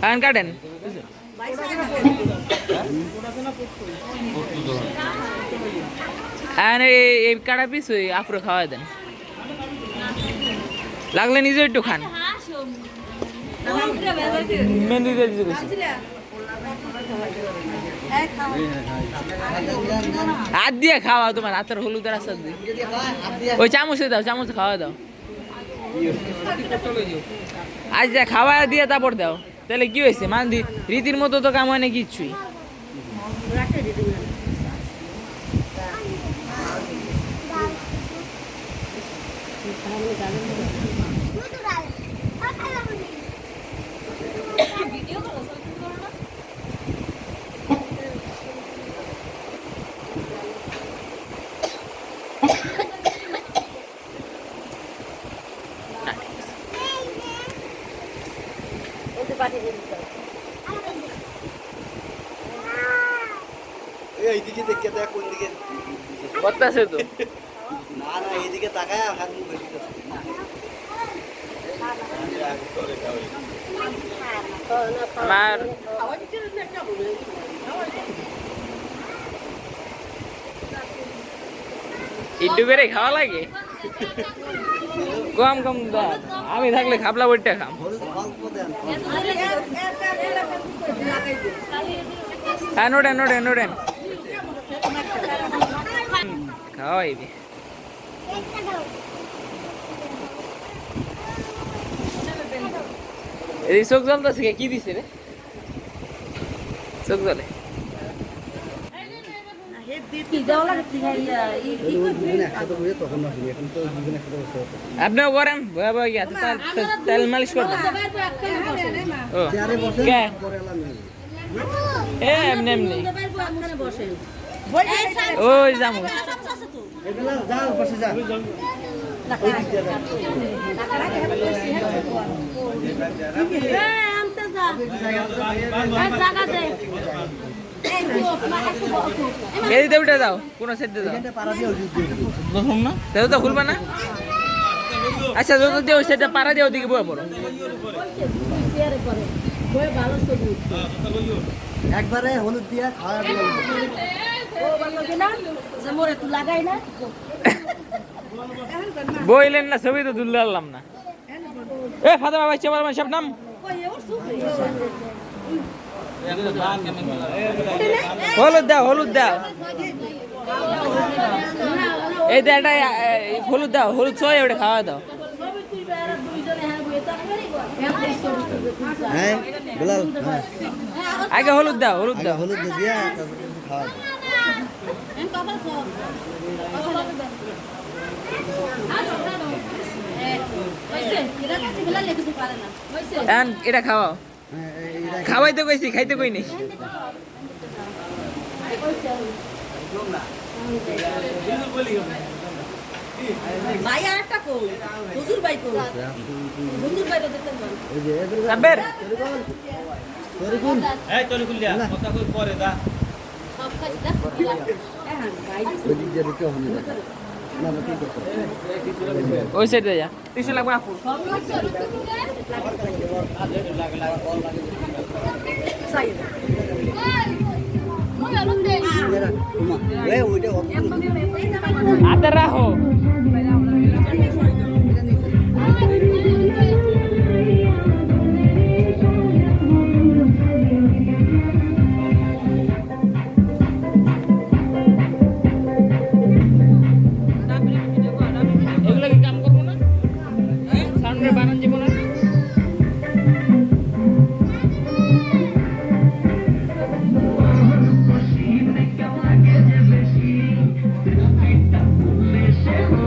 কান কাটেন এই কাটা পিস ওই আফরো খাওয়াই দেন লাগলে নিজে একটু খান মেহেন্দি দিয়ে দিতে গেছি হাত দিয়ে খাওয়া তোমার হাতের হলুদের আচার দিয়ে ওই চামচে দাও চামচ খাওয়া দাও আজ যা খাওয়া দিয়ে তারপর দাও তাহলে কি হয়েছে মান্দি রীতির মতো তো কাম হয় না কিচ্ছুই এইদিকে দেখে দেখ কোন দিকে করতেছে তো না না এইদিকে তাকায় হাত মুখ বেশি আমার ইড্ডু বেড়ে খাওয়া লাগে কম কম আমি থাকলে খাবলা বইটা খাম হ্যাঁ নোডেন নোডেন নোডেন খাওয়াই দি এই চোখ জ্বলতেছে কি দিছে রে চোখ জ্বলে আপনিও করেন তেল মালিশ করবেন এমনি এমনি ওই যাবো এদিকে উঠে যাও কোন সাইডে যাও না দেখো তো খুলবা না আচ্ছা যত দিয়ে ওই সাইডটা পাড়া দিয়ে ওদিকে বয়ে পড়ো একবারে হলুদ দিয়া খাওয়া বইলেন না ছবি তো তুলতে পারলাম না এ ফাতে বাবা চেপার সব নাম হলুদ দাও হলুদ দাও এই দেটা হলুদ দাও হলুদ ছয় ওটা খাওয়া দাও হ্যাঁ বিলাল আগে হলুদ দাও হলুদ দাও হলুদ দিয়া খাওয়া এটা খাওয়াও খাওয়াই তো কইছি খাইতে কই নেই ভাই আরেকটা কো হুজুর ভাই কো হুজুর ভাই তো দেখতেন সাব্বির তরিকুল এই তরিকুল দিয়া কথা কই পরে দা সব খাইছ দা হ্যাঁ ভাই ওই দিক দিয়ে দিতে হবে না না ঠিক আছে ওই সাইডে যা টিস্যু লাগবে আপু সব সাই হাতে রাখো এগুলো কি কাম করবো না সাউন্ডের বানান যাবো না Shit.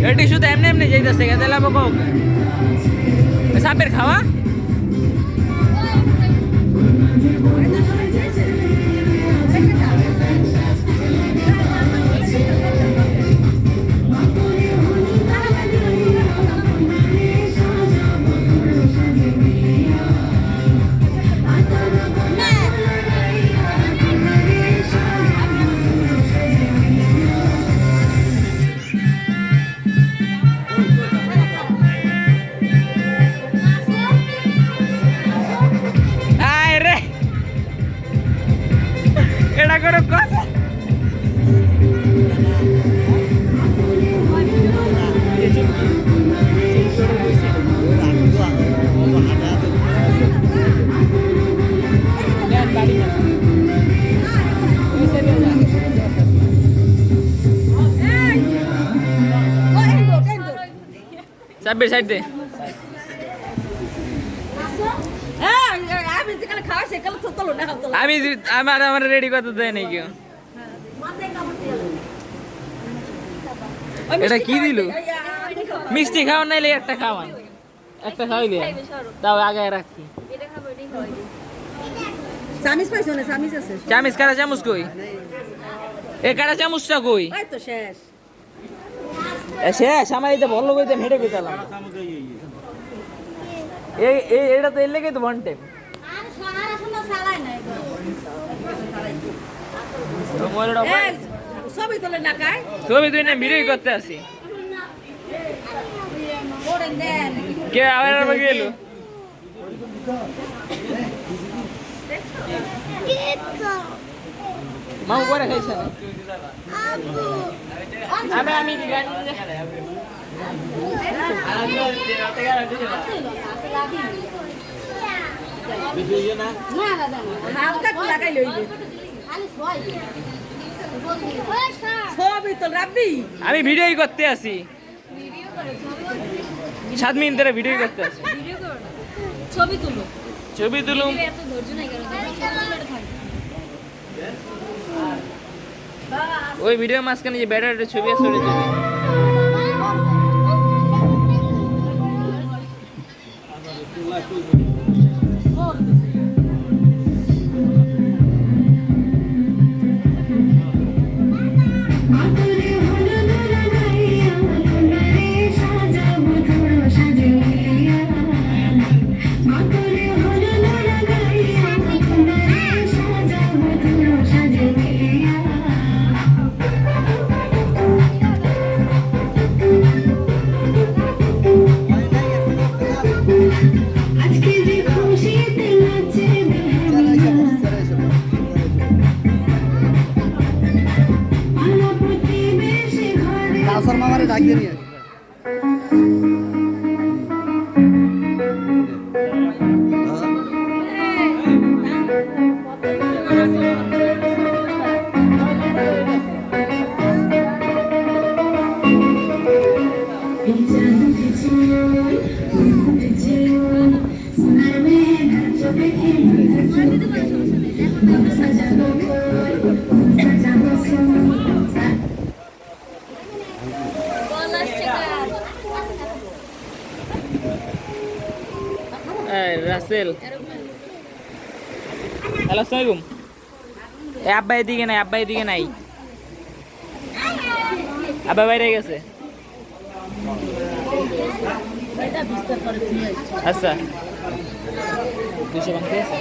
এটি শুধু এমনি এমনি যাইতেছে গেতে লাভ কোক সাপের খাওয়া আয় রে এটা করে কথা সাব্বির সাইড দে আমি যেখানে খাওয়া সেখানে তো তোলো না তোলো আমি আমার রেডি করতে দেয় নাই কেউ এটা কি দিল মিষ্টি খাওয়া নাইলে একটা খাওয়ান একটা খাওয়াইলে তাও আগে রাখি চামিচ পাইছো না চামিচ আছে চামিচ কারা চামচ কই এ কারা চামচটা কই এই তো শেষ শেষ আমার এটা ভালো কইতে হেঁটে গেলাম এটা তো এর লেগে তো ওয়ান টাইম সবই তোলে না কাই ছবি তুই না ভিডিও করতে আসি কে আবার গেল মাও করে খাইছে না আমি কি গান হালকা কি লাগাই লইবে সবই তো রাব্বি আমি ভিডিওই করতে আসি 7 মিনিট ধরে ভিডিও করতে আসি ছবি তুলো ছবি তুলুম এত ধৈর্য নাই কেন ওই ভিডিও মাঝখানে যে ব্যাটার ছবি আছে ওটা তুলি কাউসার মামারে ডাক দিয়ে নিয়ে রাসেল হ্যালো সাইগুম এ আব্বাই দিকে নাই আব্বা বাইরে গেছে আচ্ছা 200 বাংলা আছে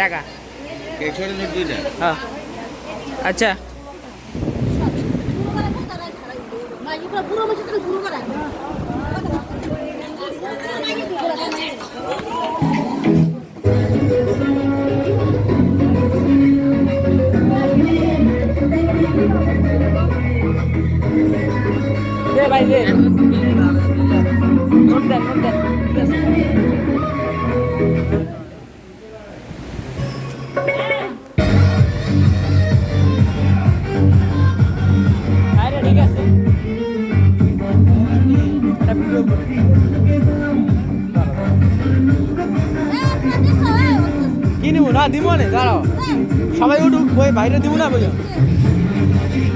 টাকা হ্যাঁ আচ্ছা পুরো মাসে তো শুরু করা দে ভাই দে নোট দেন আরে ঠিক আছে কি নিব না দিব না দাঁড়াও সবাই উঠুক বই বাইরে দিব না বুঝো